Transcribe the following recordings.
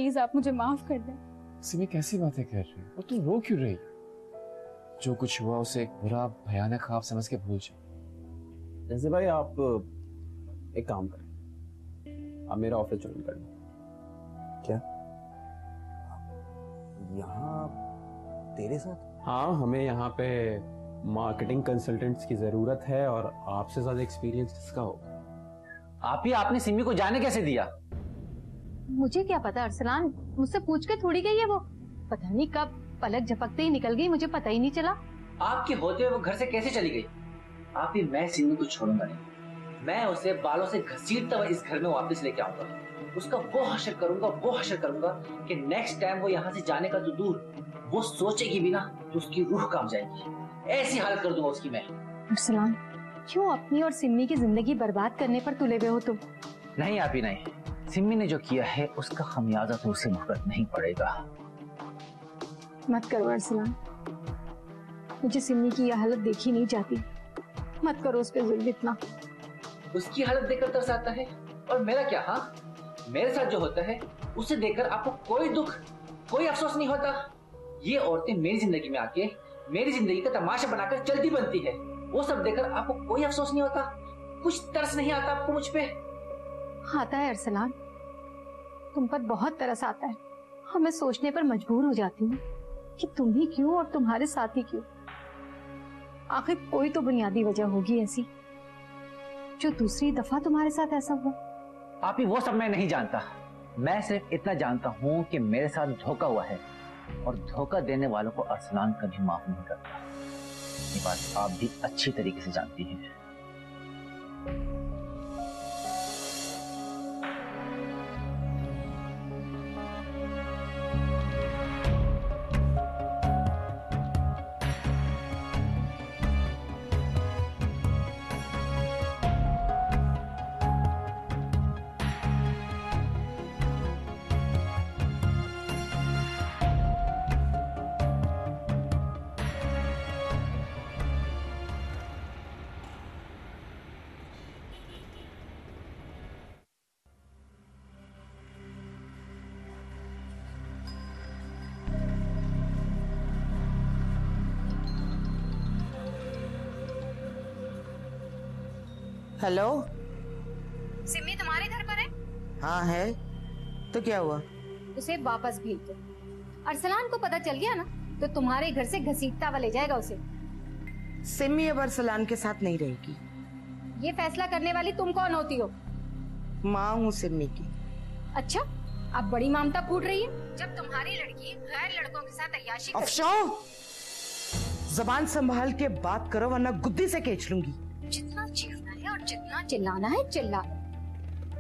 Please आप मुझे माफ कर दें। सिमी कैसी बातें कर रही है और तुम रो क्यों रही? जो कुछ हुआ उसे एक बुरा भयानक ख्वाब समझ के भूल जाओ। जैसे भाई आप एक काम करें, आप मेरा ऑफिस ज्वाइन कर लो। क्या यहाँ तेरे साथ? हाँ, हमें यहाँ पे मार्केटिंग कंसल्टेंट्स की जरूरत है और आपसे ज्यादा एक्सपीरियंस किसका होगा? आपने सिमी को जाने कैसे दिया? मुझे क्या पता अरसलान, मुझसे पूछ के थोड़ी गई है वो। पता नहीं कब पलक झपकते ही निकल गई, मुझे पता ही नहीं चला। आपके होते हुए वो घर से कैसे चली गई? मैं सिमी को छोड़ूंगा नहीं। मैं उसे बालों से घसीटता हुआ इस घर में वापस लेके आऊंगा। उसका वो हशर करूंगा कि नेक्स्ट टाइम वो यहाँ से जाने का तो दूर, वो सोचेगी भी ना तो उसकी रूह कांप जाएगी। ऐसी हालत कर दूंगा उसकी मैं। अरसलान, क्यों अपनी और सिमी की जिंदगी बर्बाद करने पर तुले हुए हो तुम? नहीं आपी नहीं, सिमी ने जो किया है उसका खमियाजा तो उसे भुगतना नहीं पड़ेगा। मत करो अरसलान, मुझे सिमी की यह हालत देखी नहीं जाती। मत करो उस पे जुल्म इतना। उसकी हालत देखकर तरस आता है और मेरा क्या? हाँ, मेरे साथ जो होता है उसे देखकर आपको कोई दुख, कोई अफसोस नहीं होता? ये औरतें मेरी जिंदगी में आके मेरी जिंदगी का तमाशा बनाकर चलती बनती है, वो सब देखकर आपको कोई अफसोस नहीं होता? कुछ तरस नहीं आता आपको मुझ पे? आता है अरसलान, तुम पर बहुत तरस आता है। हाँ, मैं सोचने पर मजबूर हो जाती हूँ कि तुम ही क्यों और तुम्हारे साथ ही क्यों। आखिर कोई तो बुनियादी वजह होगी ऐसी जो दूसरी दफा तुम्हारे साथ ऐसा हुआ। आप ही वो सब मैं नहीं जानता। मैं सिर्फ इतना जानता हूँ कि मेरे साथ धोखा हुआ है और धोखा देने वालों को अरसलान कभी माफ नहीं करता। ये बात आप भी अच्छी तरीके से जानती हैं। हेलो, सिमी तुम्हारे घर पर है? हाँ है, तो क्या हुआ? उसे वापस भेज दो। अरसलान को पता चल गया ना तो तुम्हारे घर से घसीटता हुआ ले जाएगा उसे। सिमी अब अरसलान के साथ नहीं रहेगी। ये फैसला करने वाली तुम कौन होती हो? माँ हूँ सिमी की। अच्छा, अब बड़ी ममता फूट रही है जब तुम्हारी लड़की गैर लड़कों के साथ अय्याशी अफशो, जबान संभाल के बात करो वरना गुद्दी से खींच लूंगी। जितना चीखना है और जितना चिल्लाना है चिल्ला,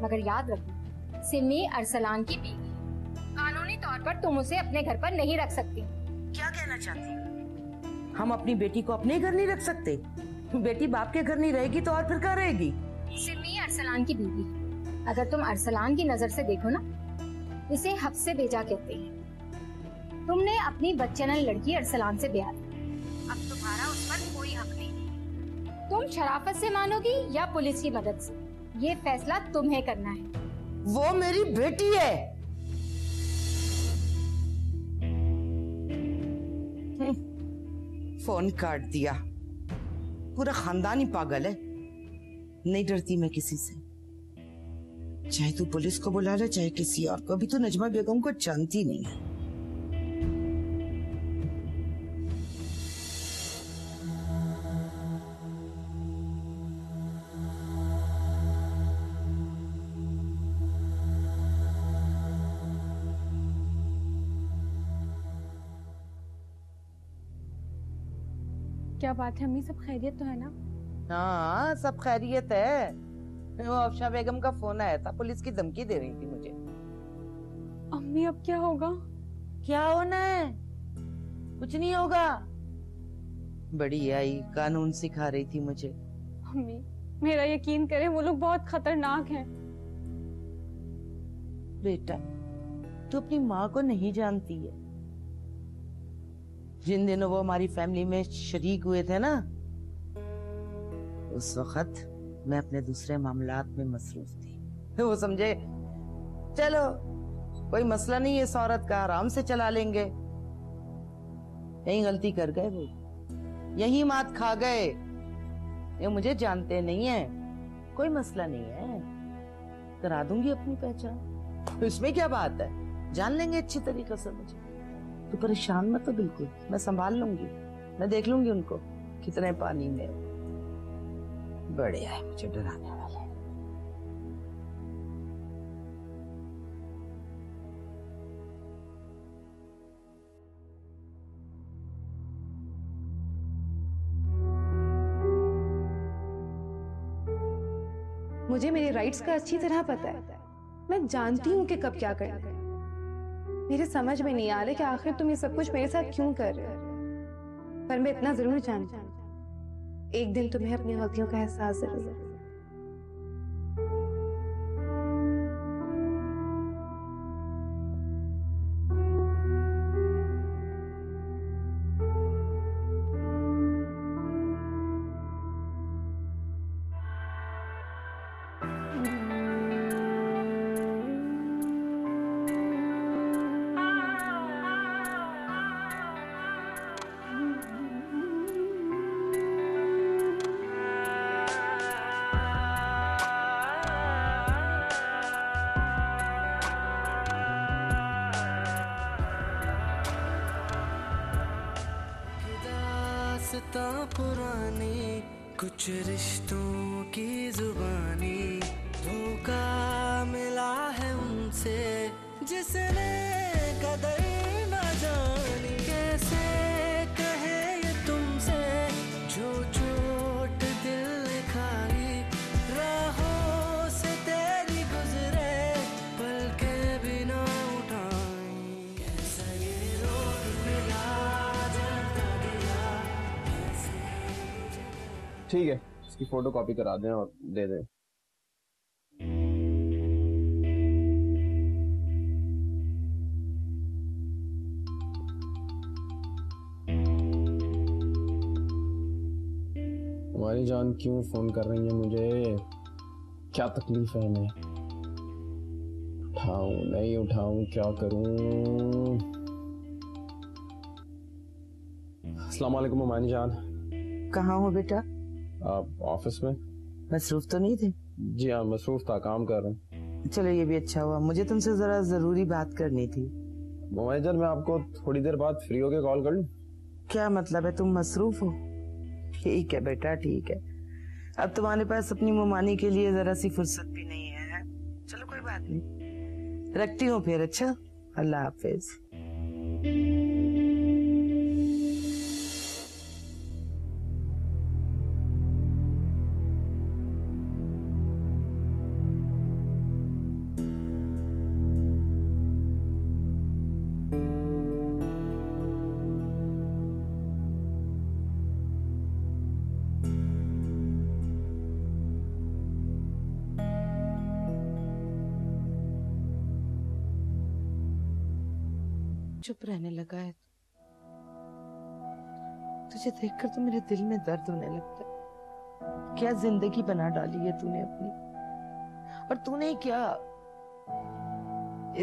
मगर याद रखो सिमी अरसलान की बीवी है। कानूनी तौर पर तुम उसे अपने घर पर नहीं रख सकती। क्या कहना चाहती हो? हम अपनी बेटी को अपने घर नहीं रख सकते? बेटी बाप के घर नहीं रहेगी तो और फिर कहाँ रहेगी? सिमी अरसलान की बीवी है। अगर तुम अरसलान की नजर से देखो ना, इसे हब से भेजा कहते हैं। तुमने अपनी बच्चेनल लड़की अरसलान से ब्याह किया, अब तुम्हारा उस पर कोई हक नहीं। तुम शराफत से मानोगी या पुलिस की मदद से, ये फैसला तुम्हें करना है। वो मेरी बेटी है। फोन काट दिया। पूरा खानदान ही पागल है। नहीं डरती मैं किसी से, चाहे तू पुलिस को बुला ले चाहे किसी और को। अभी तो नजमा बेगम को जानती नहीं है। क्या बात है अम्मी, सब खैरियत तो है ना? हाँ सब खैरियत है। वो अफशा बेगम का फोन आया था, पुलिस की धमकी दे रही थी मुझे। अम्मी अब क्या होगा? क्या होना है? कुछ नहीं होगा। बड़ी आई कानून सिखा रही थी मुझे। अम्मी मेरा यकीन करें, वो लोग बहुत खतरनाक हैं। बेटा तू अपनी माँ को नहीं जानती है। जिन दिनों वो हमारी फैमिली में शरीक हुए थे ना, उस वक्त मैं अपने दूसरे मामलात में मसरूफ थी। वो समझे चलो कोई मसला नहीं है, इस औरत का आराम से चला लेंगे। यही गलती कर गए वो, यही मात खा गए। ये मुझे जानते नहीं है, कोई मसला नहीं है, करा दूंगी अपनी पहचान। तो इसमें क्या बात है, जान लेंगे अच्छी तरीके से मुझे। तू परेशान मत हो बिल्कुल, मैं संभाल लूंगी, मैं देख लूंगी उनको कितने पानी में। बड़े आए मुझे डराने वाले। मुझे मेरे राइट्स का अच्छी तरह पता है। मैं जानती हूँ कि कब क्या करना है। मेरे समझ में नहीं आ रहा कि आखिर तुम ये सब कुछ मेरे साथ क्यों कर रहे हो। पर मैं इतना जरूर जानती हूँ, एक दिन तुम्हें अपनी गलतियों का एहसास जरूर होगा। पुरानी कुछ रिश्तों की जुबानी, धोखा मिला है उनसे जिसने कदर न जानी। कैसे कहे ये तुमसे जो चोट दिल ने खाई, राहों से तेरी गुजरे पल के बिना उठाई। कैसा ये रोग मिला जलता गया। ठीक है, इसकी फोटो कॉपी करा दें और दे दें। हमारी जान क्यों फोन कर रही है मुझे? क्या तकलीफ है इन्हें? उठाऊं नहीं उठाऊं, क्या करूं? अस्सलाम वालेकुम हमारी जान। कहाँ हो बेटा? आप ऑफिस में? मसरूफ तो नहीं थे? जी हाँ, मसरूफ था, काम कर रहा हूँ। चलो ये भी अच्छा हुआ, मुझे तुमसे जरा जरूरी बात करनी थी। मैनेजर, मैं आपको थोड़ी देर बाद फ्री होके कॉल कर लूं? क्या मतलब है, तुम मसरूफ हो? ठीक है बेटा, ठीक है। अब तुम्हारे पास अपनी मुमानी के लिए जरा सी फुर्सत भी नहीं है। चलो कोई बात नहीं, रखती हूँ फिर। अच्छा, अल्लाह हाफिज। चुप रहने लगा है। तुझे देखकर तो मेरे दिल में दर्द होने लगता है। क्या जिंदगी बना डाली है तूने अपनी, और तूने क्या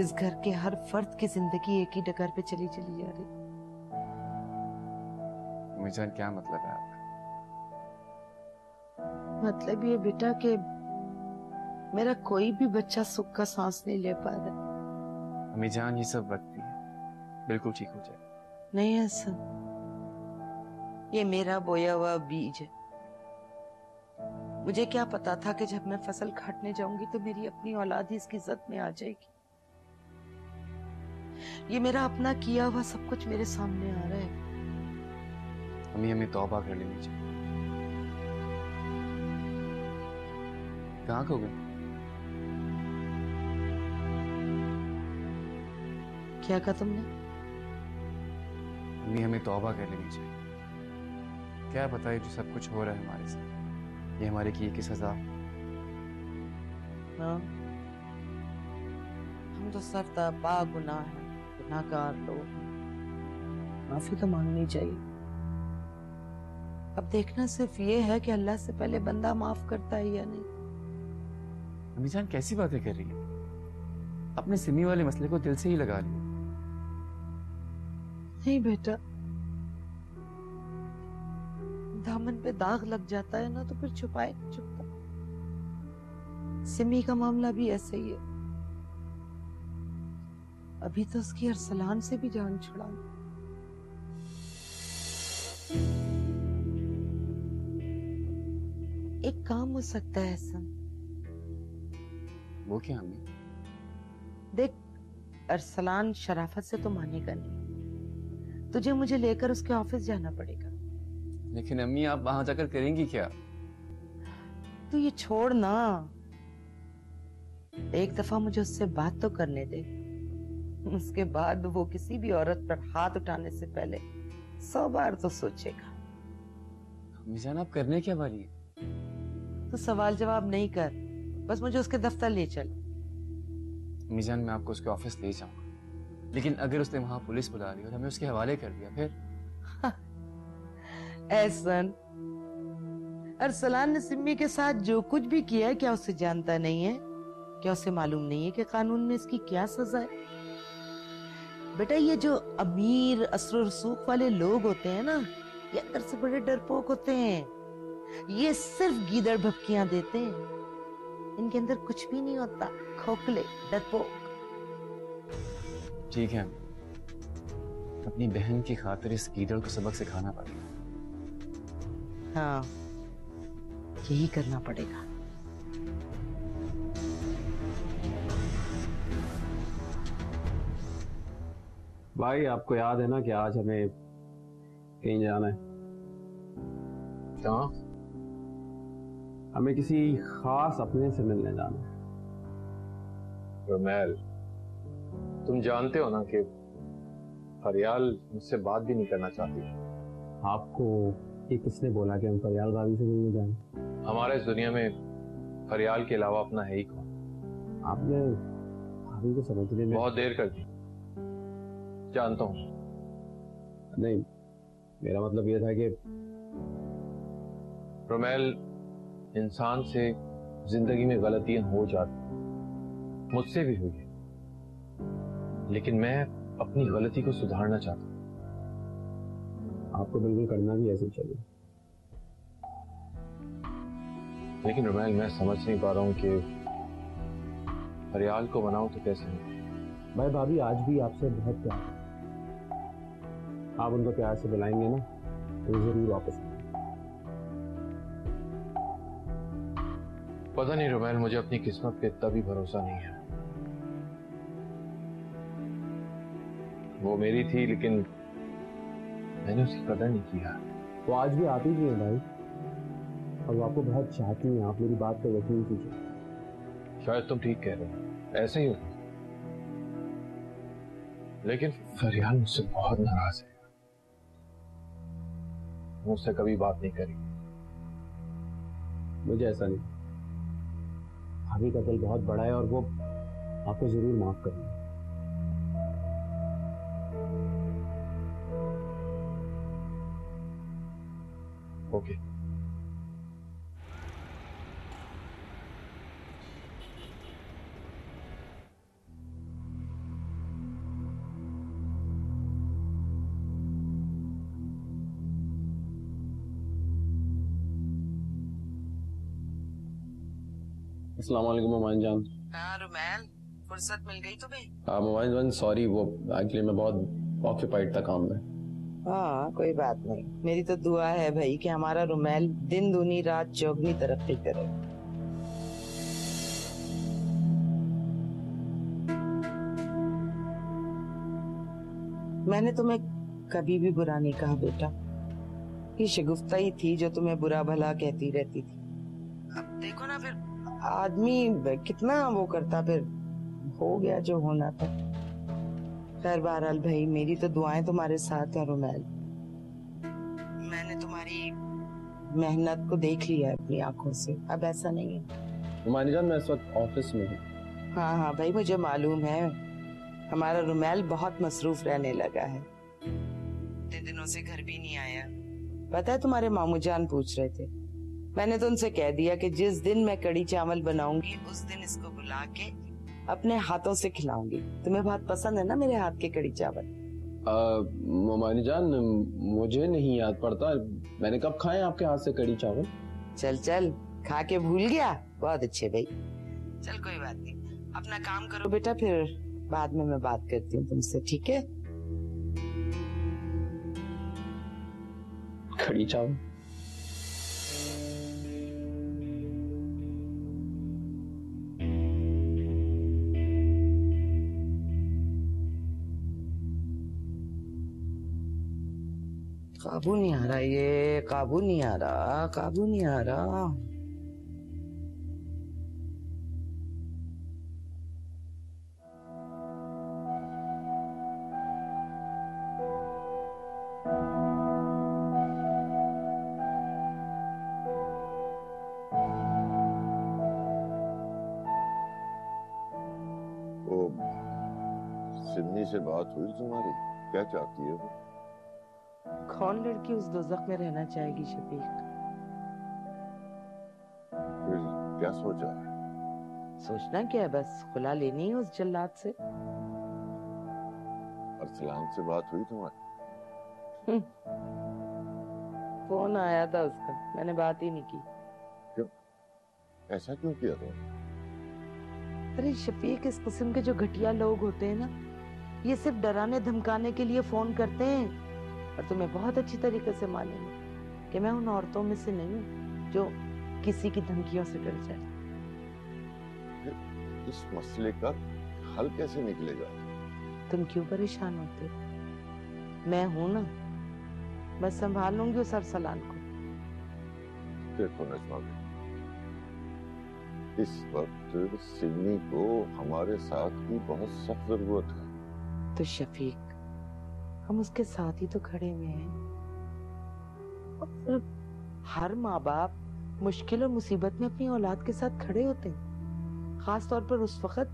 इस घर के हर फर्द की जिंदगी एक ही डगर पे चली चली जा रही। मीजान, क्या मतलब है आपका? मतलब ये बेटा कि मेरा कोई भी बच्चा सुख का सांस नहीं ले पा रहा। मीजान, ये सब वक्ती है, बिल्कुल ठीक हो जाए। नहीं ऐसा, ये मेरा बोया हुआ बीज है। मुझे क्या पता था कि जब मैं फसल काटने जाऊंगी तो मेरी अपनी औलाद ही इसकी जद में आ जाएगी। ये मेरा अपना किया हुआ सब कुछ मेरे सामने आ रहा है। हमें तौबा कर लेनी चाहिए। कहाँ खो गए? क्या कहा तुमने? हमें तौबा कर लेनी चाहिए। क्या पता है जो सब कुछ हो रहा है हमारे साथ, ये हमारे किए की सजा। हाँ, हम तो सरता पा गुनाह है, गुनाहगार लोग, माफी तो मांगनी चाहिए। अब देखना सिर्फ ये है कि अल्लाह से पहले बंदा माफ करता है या नहीं। अम्मी जान, कैसी बातें कर रही है? अपने सिमी वाले मसले को दिल से ही लगा लिया। नहीं बेटा, दामन पे दाग लग जाता है ना तो फिर छुपाए नहीं छुपता। सिमी का मामला भी ऐसे ही है। अभी तो उसकी अरसलान से भी जान छुड़ा। एक काम हो सकता है ऐसा। वो क्या अम्मी? देख, अरसलान शराफत से तो मानेगा नहीं, तुझे मुझे लेकर उसके ऑफिस जाना पड़ेगा। लेकिन अम्मी आप वहां जाकर करेंगी क्या? तू ये छोड़ ना, एक दफा मुझे उससे बात तो करने दे। उसके बाद वो किसी भी औरत पर हाथ उठाने से पहले 100 बार तो सोचेगा। अम्मी जान आप करने क्या वाली है? तो सवाल जवाब नहीं कर, बस मुझे उसके दफ्तर ले चल। अम्मी जान मैं आपको उसके ऑफिस ले जाऊंगा, लेकिन अगर उसने वहां पुलिस बुला ली और हमें उसके हवाले कर दिया फिर? एहसन, अरसलान ने सिम्मी के साथ जो कुछ भी किया है, क्या उसे जानता नहीं है? क्या उसे मालूम नहीं है कि कानून में इसकी क्या सजा है? बेटा, ये जो अमीर असर रसूख वाले लोग होते हैं ना, ये अंदर से बड़े डरपोक होते हैं। ये सिर्फ गीदड़ भपकियां देते हैं, इनके अंदर कुछ भी नहीं होता। खोखले डरपोक। ठीक है, अपनी बहन की खातिर इस गीदड़ को सबक सिखाना पड़ेगा। हाँ, यही करना पड़ेगा। भाई आपको याद है ना कि आज हमें कहीं जाना है? कहाँ? हमें किसी खास अपने से मिलने जाना है। रोमेल, तुम जानते हो ना कि फरियाल मुझसे बात भी नहीं करना चाहती। आपको ये किसने बोला कि हम फरियाल भाभी से मिलने जाएं? हमारे इस दुनिया में फरियाल के अलावा अपना है ही कौन? आपने भाभी को समझने में बहुत देर कर दी, जानता हूँ। नहीं, मेरा मतलब ये था कि रोमेल, इंसान से जिंदगी में गलतियां हो जाती, मुझसे भी हुई है, लेकिन मैं अपनी गलती को सुधारना चाहता हूँ। आपको बिल्कुल करना भी ऐसे चाहिए। लेकिन रोमेल, मैं समझ नहीं पा रहा हूँ कि फरियाल को मनाऊं तो कैसे? भाई भाभी आज भी आपसे बहुत प्यार है। आप उनको प्यार से बुलाएंगे ना तो जरूर वापस आएंगे। पता नहीं रोमेल, मुझे अपनी किस्मत पे इतना भी भरोसा नहीं है। वो मेरी थी, लेकिन मैंने उसकी कदर नहीं किया। वो आज भी आती भी है भाई, और वो आपको बहुत चाहती हैं। आप मेरी बात पे यकीन कीजिए। शायद तुम ठीक कह रहे हो, ऐसे ही हो, लेकिन फरियाल मुझसे बहुत नाराज है। मुझसे कभी बात नहीं करी। मुझे ऐसा नहीं, भाभी का दिल बहुत बड़ा है और वो आपको जरूर माफ करेंगे। ओके। अस्सलाम वालेकुम मोमाइन जान। हाँ रुमैल, फुर्सत मिल गई तुम्हें? मोमाइन जान सॉरी, वो एक्चुअली मैं बहुत ऑक्यूपाइड था काम में। हाँ, कोई बात नहीं। मेरी तो दुआ है भाई कि हमारा रुमैल दिन दूनी रात चौगनी तरक्की करे। मैंने तुम्हें कभी भी बुरा नहीं कहा बेटा। ये शगुफ्ता ही थी जो तुम्हें बुरा भला कहती रहती थी। अब देखो ना, फिर आदमी कितना वो करता, फिर हो गया जो होना था। खैर बहरहाल भाई, मेरी तो दुआएं तुम्हारे साथ हैं रुमैल। मैंने तुम्हारी मेहनत को देख लिया है अपनी आंखों से, अब ऐसा नहीं है। मोमाइन जान, मैं इस वक्त ऑफिस में हूँ। हाँ हाँ भाई, मुझे मालूम है। हमारा रुमैल बहुत मसरूफ रहने लगा है, इतने दिनों से घर भी नहीं आया। पता है, तुम्हारे मामू जान पूछ रहे थे। मैंने तो उनसे कह दिया कि जिस दिन मैं कड़ी चावल बनाऊंगी उस दिन इसको बुला के अपने हाथों से खिलाऊंगी। तुम्हें बहुत पसंद है ना मेरे हाथ के कड़ी चावल? मोमानी जान, मुझे नहीं याद पड़ता मैंने कब खाए आपके हाथ से कड़ी चावल। चल चल, खा के भूल गया? बहुत अच्छे भाई। चल कोई बात नहीं, अपना काम करो बेटा, फिर बाद में मैं बात करती हूँ तुमसे, ठीक है? कड़ी चावल? काबू नहीं आ रहा, ये काबू नहीं आ रहा, काबू नहीं आ रहा। सिडनी से बात हुई तुम्हारी? क्या चाहती है वो? कौन लड़की उस दोज़ख में रहना चाहेगी शफीक? फिर क्या सोचा है? सोचना क्या है, बस खुला लेनी है उस जल्लाद से। अरसलान से बात हुई तुम्हारी? फोन आया था उसका, मैंने बात ही नहीं की। क्यों? ऐसा क्यों किया तुमने? अरे शफीक, इस किस्म के जो घटिया लोग होते हैं ना, ये सिर्फ डराने धमकाने के लिए फोन करते हैं। और तुम्हें बहुत अच्छी तरीके से मालूम है कि मैं उन औरतों में से नहीं हूँ जो किसी की धमकियों से डर जाए। इस मसले का हल कैसे निकलेगा? तुम क्यों परेशान होते हो? मैं हूं ना, मैं संभाल लूंगी उस अरसलान को। देखो नजमा बेटी, इस वक्त सिडनी को हमारे साथ की बहुत सख्त जरूरत है। तो शफीक, हम उसके साथ ही तो खड़े हुए हैं। और हर माँ बाप मुश्किल और मुसीबत में अपनी औलाद के साथ खड़े होते हैं, खास तौर पर उस वक्त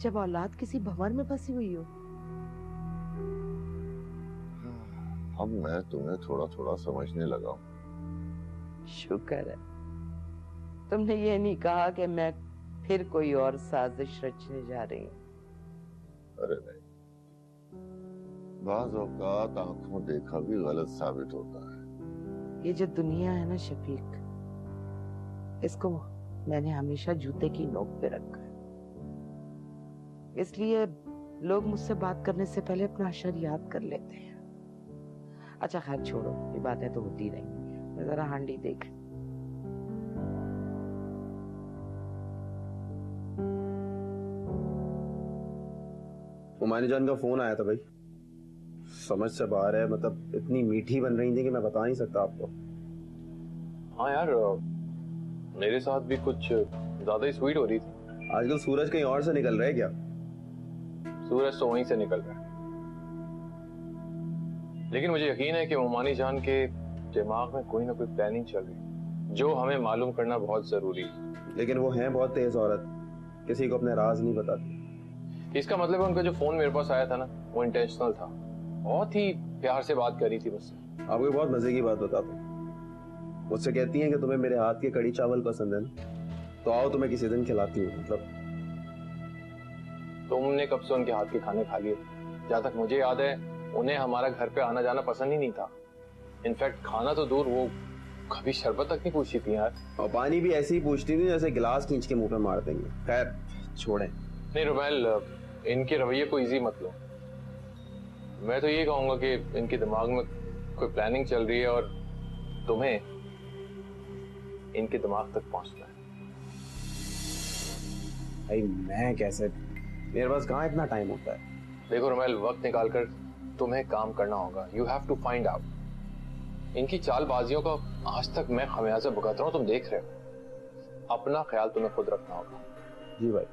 जब औलाद किसी भंवर में फंसी हुई हो। अब मैं तुम्हें थोड़ा थोड़ा समझने लगा हूँ। शुक्र है तुमने ये नहीं कहा कि मैं फिर कोई और साजिश रचने जा रही हूँ। अरे नहीं, बाज़ औक़ात आंखों देखा भी गलत साबित होता है। ये जो दुनिया है ना शफीक, इसको मैंने हमेशा जूते की नोक पे रखा है। इसलिए लोग मुझसे बात करने से पहले अपना अशर याद कर लेते हैं। अच्छा खैर छोड़ो, ये बातें तो होती रहेंगी। मैं जरा हांडी देख। मोमानी जान का फोन आया था भाई, समझ से बाहर है। मतलब इतनी मीठी बन रही थी कि मैं बता नहीं सकता आपको। हाँ यार, मेरे साथ भी कुछ ज्यादा ही स्वीट हो रही थी। आजकल सूरज कहीं और से निकल रहा है क्या? सूरज तो वहीं से निकल रहा है, लेकिन मुझे यकीन है कि मोमानी जान के दिमाग में कोई ना कोई प्लानिंग चल रही है जो हमें मालूम करना बहुत जरूरी है। लेकिन वो है बहुत तेज औरत, किसी को अपने राज नहीं बताती। इसका मतलब है उनका जो फोन मेरे पास आया था ना, वो इंटेंशनल था। बहुत ही प्यार से बात करी थी मुझसे। आपको बहुत मजे की बात बताता हूँ। मुझसे कहती हैं कि तुम्हें मेरे हाथ के कड़ी चावल पसंद है ना, तो आओ तुम्हें किसी दिन खिलाती हूँ। मतलब तुमने कब से उनके हाथ के खाने खा लिए? जहाँ तक मुझे याद है उन्हें हमारा घर पे आना जाना पसंद ही नहीं था। इनफैक्ट खाना तो दूर, वो कभी शरबत तक नहीं पूछती थी यार। और पानी भी ऐसे ही पूछती थी जैसे गिलास खींच के मुंह पे मार देंगे। खैर छोड़ें। नहीं रुमैल, इनके रवैये को इजी मत लो। मैं तो ये कहूंगा कि इनके दिमाग में कोई प्लानिंग चल रही है और तुम्हें इनके दिमाग तक पहुंचना है। भाई मैं कैसे, मेरे पास कहाँ इतना टाइम होता है। देखो रुमैल, वक्त निकालकर तुम्हें काम करना होगा। You have to find out. इनकी चालबाजियों का आज तक मैं खमियाजा भुगत रहा हूं, तुम देख रहे हो। अपना ख्याल तुम्हें खुद रखना होगा। जी भाई।